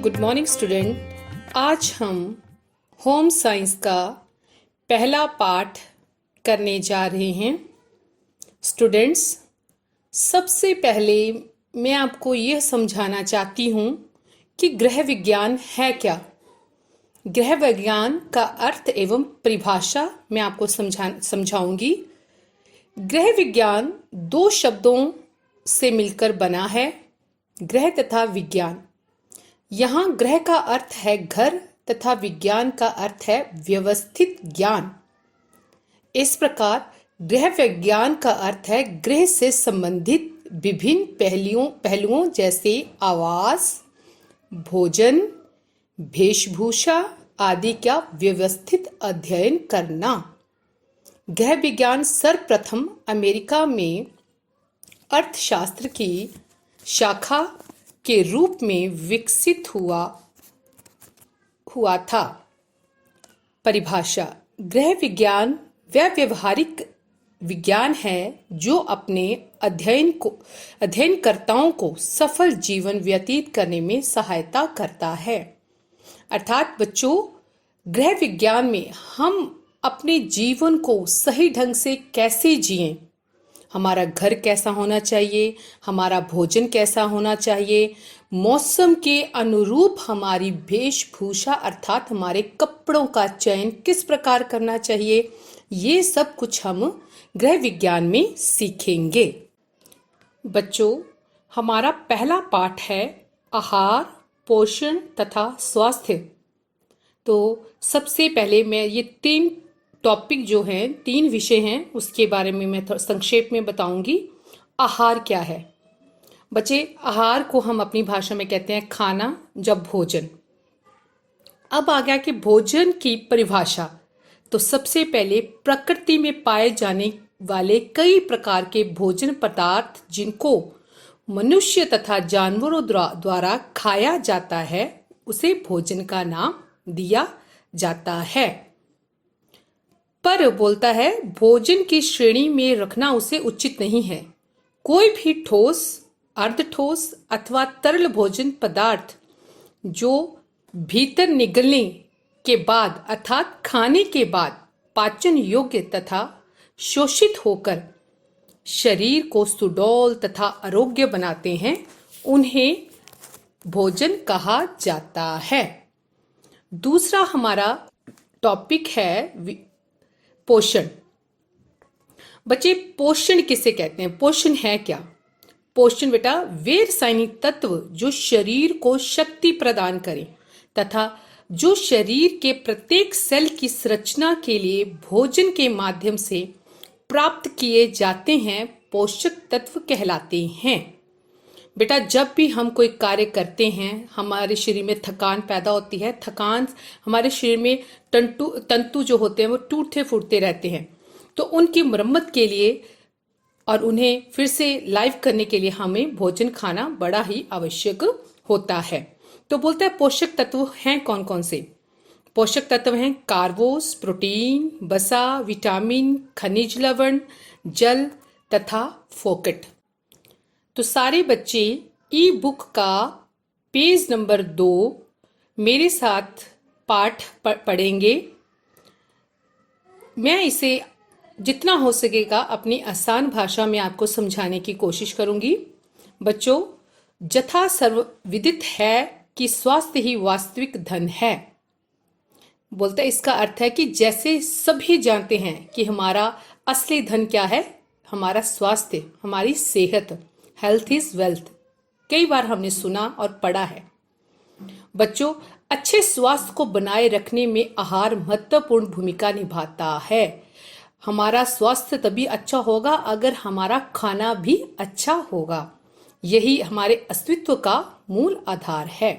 Good morning student. आज हम home science का पहला पाठ करने जा रहे हैं। स्टूडेंट्स, सबसे पहले मैं आपको यह समझाना चाहती हूँ कि गृह विज्ञान है क्या। गृह विज्ञान का अर्थ एवं परिभाषा मैं आपको समझाऊंगी। गृह विज्ञान दो शब्दों से मिलकर बना है, गृह तथा विज्ञान। यहाँ गृह का अर्थ है घर तथा विज्ञान का अर्थ है व्यवस्थित ज्ञान। इस प्रकार गृह विज्ञान का अर्थ है गृह से संबंधित विभिन्न पहलुओं जैसे आवास, भोजन, वेशभूषा आदि का व्यवस्थित अध्ययन करना। गृह विज्ञान सर्वप्रथम अमेरिका में अर्थशास्त्र की शाखा के रूप में विकसित हुआ था। परिभाषा: गृह विज्ञान वह व्यवहारिक विज्ञान है जो अपने अध्ययनकर्ताओं को सफल जीवन व्यतीत करने में सहायता करता है। अर्थात बच्चों, गृह विज्ञान में हम अपने जीवन को सही ढंग से कैसे जिएं, हमारा घर कैसा होना चाहिए, हमारा भोजन कैसा होना चाहिए, मौसम के अनुरूप हमारी वेशभूषा अर्थात हमारे कपड़ों का चयन किस प्रकार करना चाहिए, ये सब कुछ हम गृह विज्ञान में सीखेंगे। बच्चों, हमारा पहला पाठ है आहार, पोषण तथा स्वास्थ्य। तो सबसे पहले मैं ये तीन टॉपिक जो हैं, तीन विषय हैं, उसके बारे में मैं संक्षेप में बताऊंगी। आहार क्या है बच्चे? आहार को हम अपनी भाषा में कहते हैं खाना या भोजन। अब आ गया कि भोजन की परिभाषा। तो सबसे पहले प्रकृति में पाए जाने वाले कई प्रकार के भोजन पदार्थ जिनको मनुष्य तथा जानवरों द्वारा खाया जाता है, उसे भोजन का नाम दिया जाता है। पर बोलता है भोजन की श्रेणी में रखना उसे उचित नहीं है। कोई भी ठोस, अर्धठोस अथवा तरल भोजन पदार्थ जो भीतर निगलने के बाद अर्थात खाने के बाद पाचन योग्य तथा शोषित होकर शरीर को सुडौल तथा आरोग्य बनाते हैं, उन्हें भोजन कहा जाता है। दूसरा हमारा टॉपिक है पोषण। बच्चे, पोषण किसे कहते हैं? पोषण है क्या? पोषण बेटा वे रासायनिक तत्व जो शरीर को शक्ति प्रदान करें तथा जो शरीर के प्रत्येक सेल की संरचना के लिए भोजन के माध्यम से प्राप्त किए जाते हैं, पोषक तत्व कहलाते हैं। बेटा, जब भी हम कोई कार्य करते हैं, हमारे शरीर में थकान पैदा होती है। थकान हमारे शरीर में तंतु जो होते हैं वो टूटते फूटते रहते हैं। तो उनकी मरम्मत के लिए और उन्हें फिर से लाइव करने के लिए हमें भोजन खाना बड़ा ही आवश्यक होता है। तो बोलता है पोषक तत्व हैं कौन कौन से? पोषक तत्व हैं कार्बोस, प्रोटीन, वसा, विटामिन, खनिज लवण, जल तथा फोकट। तो सारे बच्चे ई बुक का पेज नंबर 2 मेरे साथ पाठ पढ़ेंगे। मैं इसे जितना हो सकेगा अपनी आसान भाषा में आपको समझाने की कोशिश करूंगी। बच्चों, जथा सर्वविदित है कि स्वास्थ्य ही वास्तविक धन है। बोलता है इसका अर्थ है कि जैसे सभी जानते हैं कि हमारा असली धन क्या है? हमारा स्वास्थ्य, हमारी सेहत। हेल्थ इज वेल्थ, कई बार हमने सुना और पढ़ा है। बच्चों, अच्छे स्वास्थ्य को बनाए रखने में आहार महत्वपूर्ण भूमिका निभाता है। हमारा स्वास्थ्य तभी अच्छा होगा अगर हमारा खाना भी अच्छा होगा। यही हमारे अस्तित्व का मूल आधार है।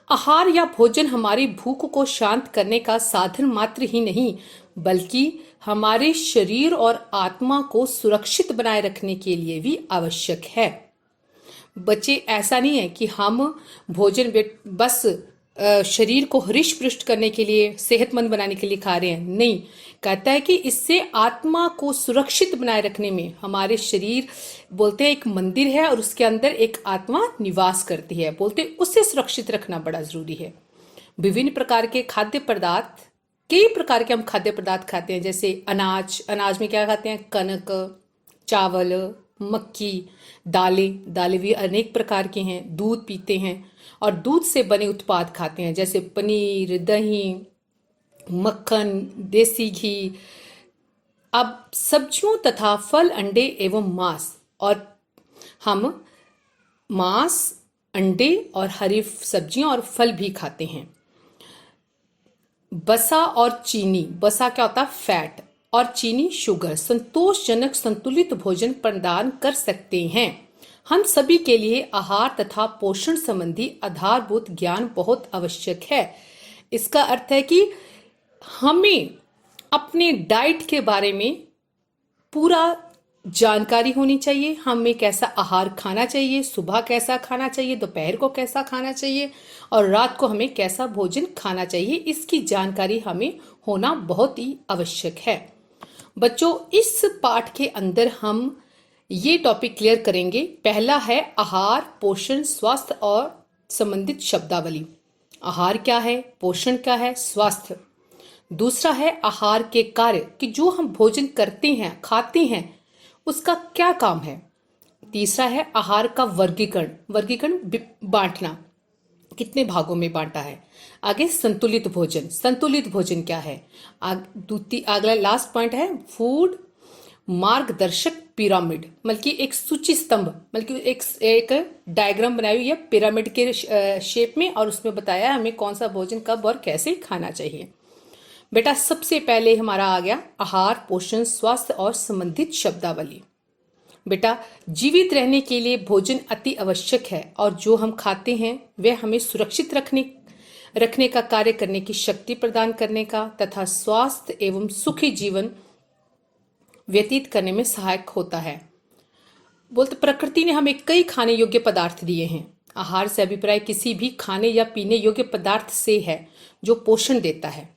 आहार या भोजन हमारी भूख को शांत करने का साधन मात्र ही नहीं, बल्कि हमारे शरीर और आत्मा को सुरक्षित बनाए रखने के लिए भी आवश्यक है। बच्चे, ऐसा नहीं है कि हम भोजन बस शरीर को हृष्ट पुष्ट करने के लिए, सेहतमंद बनाने के लिए खा रहे हैं। नहीं, कहता है कि इससे आत्मा को सुरक्षित बनाए रखने में, हमारे शरीर बोलते हैं एक मंदिर है और उसके अंदर एक आत्मा निवास करती है, बोलते हैं उसे सुरक्षित रखना बड़ा जरूरी है। विभिन्न प्रकार के खाद्य पदार्थ, कई प्रकार के हम खाद्य पदार्थ खाते हैं, जैसे अनाज में क्या खाते हैं, कनक, चावल, मक्की, दालें भी अनेक प्रकार के हैं। दूध पीते हैं और दूध से बने उत्पाद खाते हैं, जैसे पनीर, दही, मक्खन, देसी घी। अब सब्जियों तथा फल, अंडे एवं मांस, और हम मांस, अंडे और हरी सब्जियां और फल भी खाते हैं। बसा और चीनी, बसा क्या होता है, फैट, और चीनी शुगर, संतोषजनक संतुलित भोजन प्रदान कर सकते हैं। हम सभी के लिए आहार तथा पोषण संबंधी आधारभूत ज्ञान बहुत आवश्यक है। इसका अर्थ है कि हमें अपने डाइट के बारे में पूरा जानकारी होनी चाहिए। हमें कैसा आहार खाना चाहिए, सुबह कैसा खाना चाहिए, दोपहर को कैसा खाना चाहिए और रात को हमें कैसा भोजन खाना चाहिए, इसकी जानकारी हमें होना बहुत ही आवश्यक है। बच्चों, इस पाठ के अंदर हम ये टॉपिक क्लियर करेंगे। पहला है आहार, पोषण, स्वास्थ्य और संबंधित शब्दावली। आहार क्या है, पोषण क्या है, स्वास्थ्य। दूसरा है आहार के कार्य, कि जो हम भोजन करते हैं, खाते हैं, उसका क्या काम है। तीसरा है आहार का वर्गीकरण बांटना, कितने भागों में बांटा है। आगे संतुलित भोजन क्या है। अगला लास्ट पॉइंट है फूड मार्गदर्शक पिरामिड, मतलब कि एक सूची स्तंभ, मतलब कि एक डायग्राम बनाई हुई है पिरामिड के शेप में, और उसमें बताया हमें कौन सा भोजन कब और कैसे खाना चाहिए। बेटा, सबसे पहले हमारा आ गया आहार, पोषण, स्वास्थ्य और संबंधित शब्दावली। बेटा, जीवित रहने के लिए भोजन अति आवश्यक है और जो हम खाते हैं वह हमें सुरक्षित रखने का कार्य करने की शक्ति प्रदान करने का तथा स्वास्थ्य एवं सुखी जीवन व्यतीत करने में सहायक होता है। बोलते प्रकृति ने हमें कई खाने योग्य पदार्थ दिए हैं। आहार से अभिप्राय किसी भी खाने या पीने योग्य पदार्थ से है जो पोषण देता है।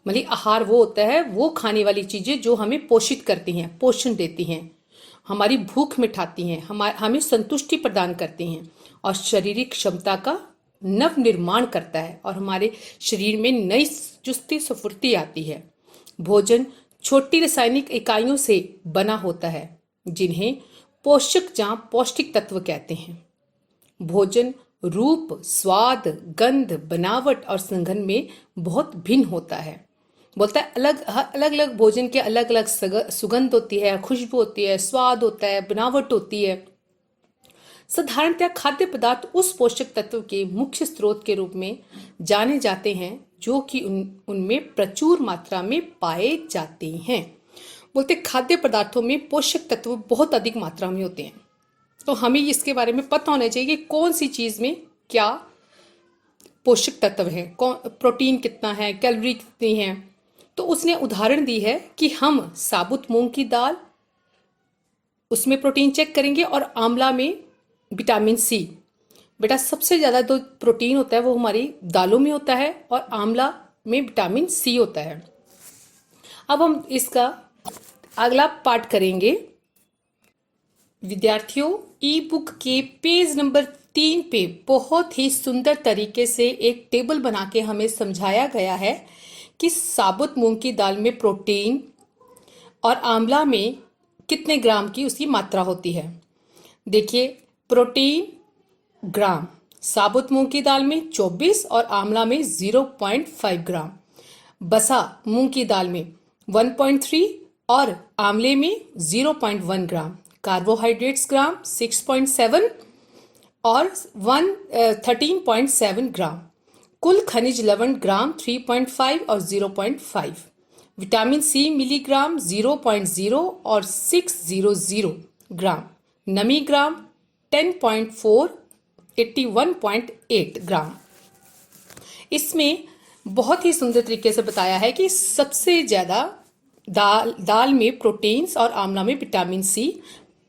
मतलब आहार वो होता है, वो खाने वाली चीजें जो हमें पोषित करती हैं, पोषण देती हैं, हमारी भूख मिटाती हैं, हमें संतुष्टि प्रदान करती हैं और शारीरिक क्षमता का नव निर्माण करता है और हमारे शरीर में नई चुस्ती स्फूर्ति आती है। भोजन छोटी रासायनिक इकाइयों से बना होता है जिन्हें पोषक या पौष्टिक तत्व कहते हैं। भोजन रूप, स्वाद, गंध, बनावट और संघन में बहुत भिन्न होता है। बोलता है अलग अलग भोजन के अलग अलग सुगंध होती है, खुशबू होती है, स्वाद होता है, बनावट होती है। साधारणतः खाद्य पदार्थ उस पोषक तत्व के मुख्य स्रोत के रूप में जाने जाते हैं जो कि उनमें प्रचुर मात्रा में पाए जाते हैं। बोलते खाद्य पदार्थों में पोषक तत्व बहुत अधिक मात्रा में होते हैं, तो हमें इसके बारे में पता होना चाहिए कि कौन सी चीज में क्या पोषक तत्व है, प्रोटीन कितना है, कैलोरी कितनी है। तो उसने उदाहरण दी है कि हम साबुत मूंग की दाल, उसमें प्रोटीन चेक करेंगे, और आंवला में विटामिन सी। बेटा, सबसे ज़्यादा जो प्रोटीन होता है वो हमारी दालों में होता है और आंवला में विटामिन सी होता है। अब हम इसका अगला पाठ करेंगे। विद्यार्थियों, ई बुक के पेज नंबर 3 पे बहुत ही सुंदर तरीके से एक टेबल बना के हमें समझाया गया है कि साबुत मूंग की दाल में प्रोटीन और आंवला में कितने ग्राम की उसकी मात्रा होती है। देखिए, प्रोटीन ग्राम, साबुत मूंग की दाल में 24 और आंवला में 0.5 ग्राम, बसा मूंग की दाल में 1.3 और आंवले में 0.1 ग्राम, कार्बोहाइड्रेट्स ग्राम 6.7 और 13.7 ग्राम, कुल खनिज लवण ग्राम 3.5 और 0.5, विटामिन सी मिलीग्राम 0.0 और 600 ग्राम, नमी ग्राम 10.4, 81.8 ग्राम। इसमें बहुत ही सुंदर तरीके से बताया है कि सबसे ज्यादा दाल में प्रोटीन्स और आंवला में विटामिन सी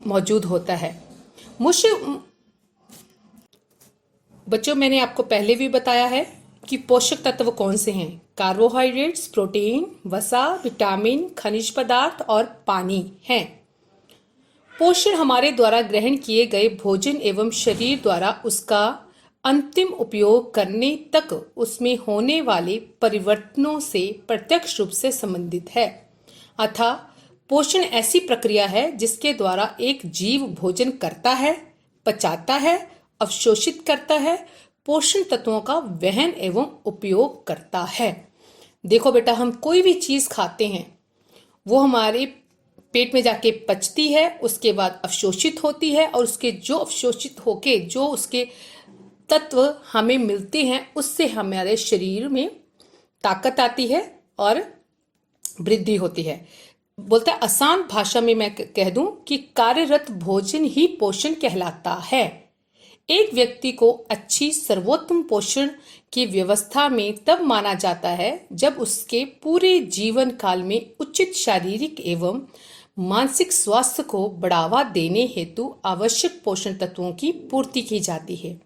मौजूद होता है। बच्चों, मैंने आपको पहले भी बताया है कि पोषक तत्व कौन से हैं। कार्बोहाइड्रेट्स, प्रोटीन, वसा, विटामिन, खनिज पदार्थ और पानी हैं। पोषण हमारे द्वारा ग्रहण किए गए भोजन एवं शरीर द्वारा उसका अंतिम उपयोग करने तक उसमें होने वाले परिवर्तनों से प्रत्यक्ष रूप से संबंधित है। अतः पोषण ऐसी प्रक्रिया है जिसके द्वारा एक जीव भोजन करता है, पचाता है, अवशोषित करता है, पोषण तत्वों का वहन एवं उपयोग करता है। देखो बेटा, हम कोई भी चीज खाते हैं वो हमारे पेट में जाके पचती है, उसके बाद अवशोषित होती है और उसके जो अवशोषित होके जो उसके तत्व हमें मिलते हैं उससे हमारे शरीर में ताकत आती है और वृद्धि होती है। बोलता है, आसान भाषा में मैं कह दूं कि कार्यरत भोजन ही पोषण कहलाता है। एक व्यक्ति को अच्छी सर्वोत्तम पोषण की व्यवस्था में तब माना जाता है जब उसके पूरे जीवन काल में उचित शारीरिक एवं मानसिक स्वास्थ्य को बढ़ावा देने हेतु आवश्यक पोषण तत्वों की पूर्ति की जाती है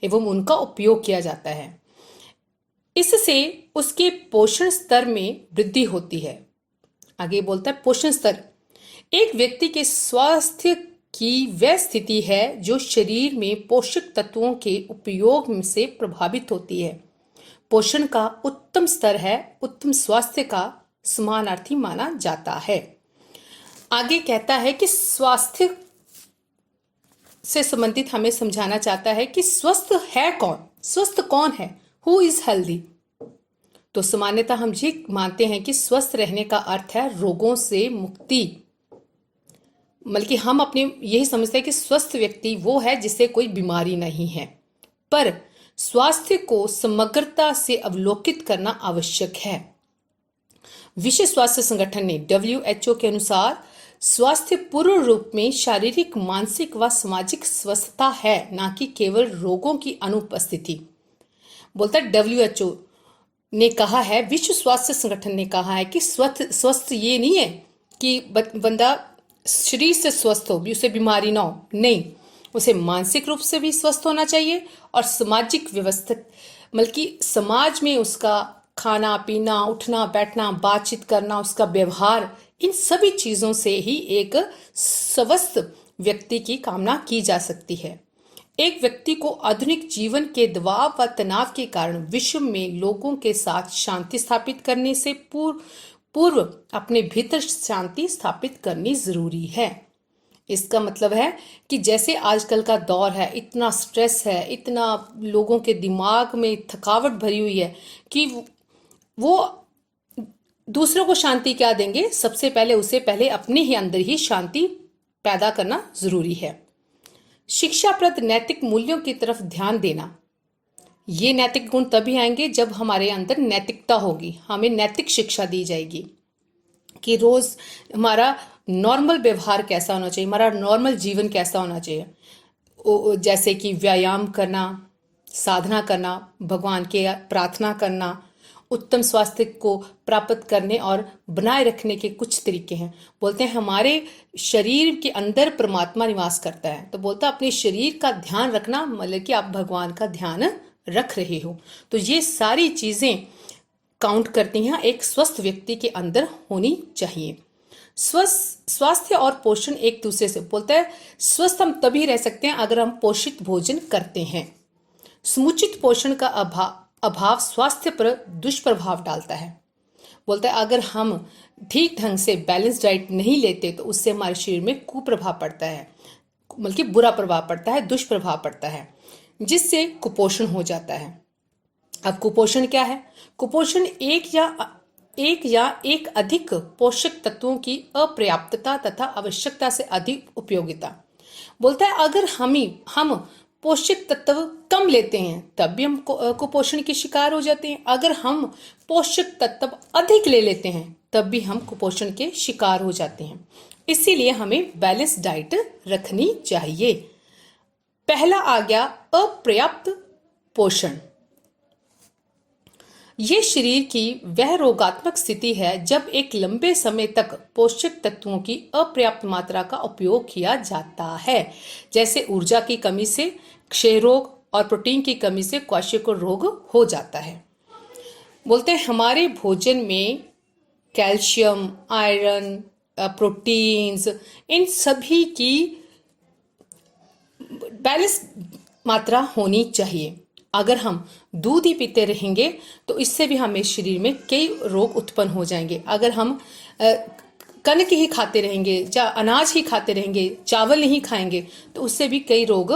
एवं उनका उपयोग किया जाता है। इससे उसके पोषण स्तर में वृद्धि होती है। आगे बोलता है, पोषण स्तर एक व्यक्ति के स्वास्थ्य की वह स्थिति है जो शरीर में पोषक तत्वों के उपयोग से प्रभावित होती है। पोषण का उत्तम स्तर है उत्तम स्वास्थ्य का समानार्थी माना जाता है। आगे कहता है कि स्वास्थ्य से संबंधित हमें समझाना चाहता है कि स्वस्थ है कौन, स्वस्थ कौन है, हु इज हेल्दी। तो सामान्यतः हम ये मानते हैं कि स्वस्थ रहने का अर्थ है रोगों से मुक्ति। बल्कि हम अपने यही समझते हैं कि स्वस्थ व्यक्ति वो है जिसे कोई बीमारी नहीं है। पर स्वास्थ्य को समग्रता से अवलोकित करना आवश्यक है। विश्व स्वास्थ्य संगठन ने WHO के अनुसार स्वास्थ्य पूर्ण रूप में शारीरिक, मानसिक व सामाजिक स्वस्थता है, न कि केवल रोगों की अनुपस्थिति। बोलता है WHO ने कहा है, विश्व स्वास्थ्य संगठन ने कहा है कि स्वस्थ ये नहीं है कि बंदा शरीर से स्वस्थ हो भी उसे बीमारी ना हो, नहीं, उसे मानसिक रूप से भी स्वस्थ होना चाहिए और सामाजिक व्यवस्था बल्कि समाज में उसका खाना पीना, उठना बैठना, बातचीत करना, उसका व्यवहार, इन सभी चीजों से ही एक स्वस्थ व्यक्ति की कामना की जा सकती है। एक व्यक्ति को आधुनिक जीवन के दबाव व तनाव के कारण विश्व में लोगों के साथ शांति स्थापित करने से पूर्व अपने भीतर शांति स्थापित करनी जरूरी है। इसका मतलब है कि जैसे आजकल का दौर है, इतना स्ट्रेस है, इतना लोगों के दिमाग में थकावट भरी हुई है कि वो दूसरों को शांति क्या देंगे, सबसे पहले उसे पहले अपने ही अंदर ही शांति पैदा करना जरूरी है। शिक्षाप्रद नैतिक मूल्यों की तरफ ध्यान देना, ये नैतिक गुण तभी आएंगे जब हमारे अंदर नैतिकता होगी, हमें नैतिक शिक्षा दी जाएगी कि रोज हमारा नॉर्मल व्यवहार कैसा होना चाहिए, हमारा नॉर्मल जीवन कैसा होना चाहिए। जैसे कि व्यायाम करना, साधना करना, भगवान के प्रार्थना करना, उत्तम स्वास्थ्य को प्राप्त करने और बनाए रखने के कुछ तरीके हैं। बोलते हैं हमारे शरीर के अंदर परमात्मा निवास करता है, तो बोलता है अपने शरीर का ध्यान रखना, मतलब कि आप भगवान का ध्यान रख रहे हो। तो ये सारी चीजें काउंट करती हैं, एक स्वस्थ व्यक्ति के अंदर होनी चाहिए। स्वास्थ्य और पोषण एक दूसरे से, बोलता है स्वस्थ हम तभी रह सकते हैं अगर हम पोषित भोजन करते हैं। समुचित पोषण का अभाव स्वास्थ्य पर दुष्प्रभाव डालता है। बोलता है अगर हम ठीक ढंग से बैलेंस डाइट नहीं लेते तो उससे हमारे शरीर में कुप्रभाव पड़ता है, बल्कि बुरा प्रभाव पड़ता है, दुष्प्रभाव पड़ता है, जिससे कुपोषण हो जाता है। अब कुपोषण क्या है? कुपोषण एक या एक अधिक पोषक तत्वों की अपर्याप्तता तथा आवश्यकता से अधिक उपयोगिता। बोलता है अगर हम पोषक तत्व कम लेते हैं तब भी हम कुपोषण के शिकार हो जाते हैं, अगर हम पोषक तत्व अधिक ले लेते हैं तब भी हम कुपोषण के शिकार हो जाते हैं। इसीलिए हमें बैलेंस डाइट रखनी चाहिए। पहला आ गया अपर्याप्त पोषण। ये शरीर की वह रोगात्मक स्थिति है जब एक लंबे समय तक पोषक तत्वों की अपर्याप्त मात्रा का उपयोग किया जाता है, जैसे ऊर्जा की कमी से क्षय रोग और प्रोटीन की कमी से क्वाशियों रोग हो जाता है। बोलते हैं हमारे भोजन में कैल्शियम, आयरन, प्रोटीन्स, इन सभी की बैलेंस मात्रा होनी चाहिए। अगर हम दूध ही पीते रहेंगे तो इससे भी हमें शरीर में कई रोग उत्पन्न हो जाएंगे। अगर हम कनक ही खाते रहेंगे या अनाज ही खाते रहेंगे, चावल नहीं खाएंगे, तो उससे भी कई रोग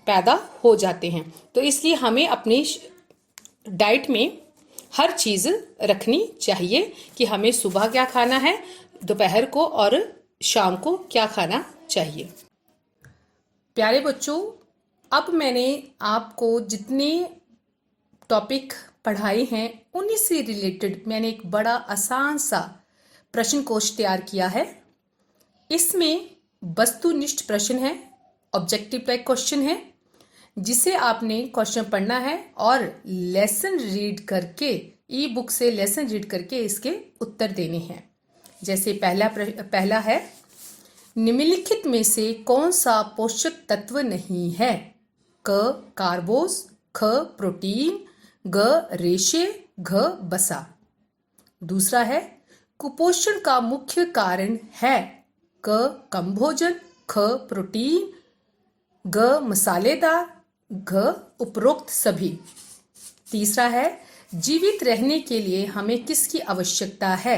पैदा हो जाते हैं। तो इसलिए हमें अपनी डाइट में हर चीज़ रखनी चाहिए कि हमें सुबह क्या खाना है, दोपहर को और शाम को क्या खाना चाहिए। प्यारे बच्चों, अब मैंने आपको जितने टॉपिक पढ़ाए हैं उन्हीं से रिलेटेड मैंने एक बड़ा आसान सा प्रश्न कोश तैयार किया है। इसमें वस्तुनिष्ठ प्रश्न है, ऑब्जेक्टिव टाइप क्वेश्चन है, जिसे आपने क्वेश्चन पढ़ना है और लेसन रीड करके, ई बुक से लेसन रीड करके इसके उत्तर देने हैं। जैसे पहला है, निम्नलिखित में से कौन सा पोषक तत्व नहीं है? क कार्बोस, ख प्रोटीन, ग रेशे, घ बसा। दूसरा है, कुपोषण का मुख्य कारण है? क कम भोजन, ख प्रोटीन, ग मसालेदार, घ उपरोक्त सभी। तीसरा है, जीवित रहने के लिए हमें किसकी आवश्यकता है?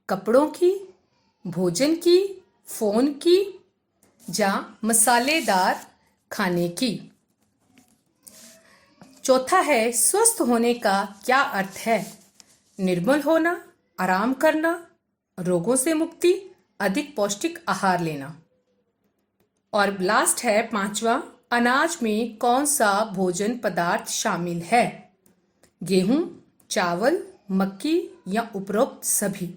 कपड़ों की, भोजन की, फोन की या मसालेदार खाने की। चौथा है, स्वस्थ होने का क्या अर्थ है? निर्मल होना, आराम करना, रोगों से मुक्ति, अधिक पौष्टिक आहार लेना। और लास्ट है पांचवा, अनाज में कौन सा भोजन पदार्थ शामिल है? गेहूं, चावल, मक्की या उपरोक्त सभी।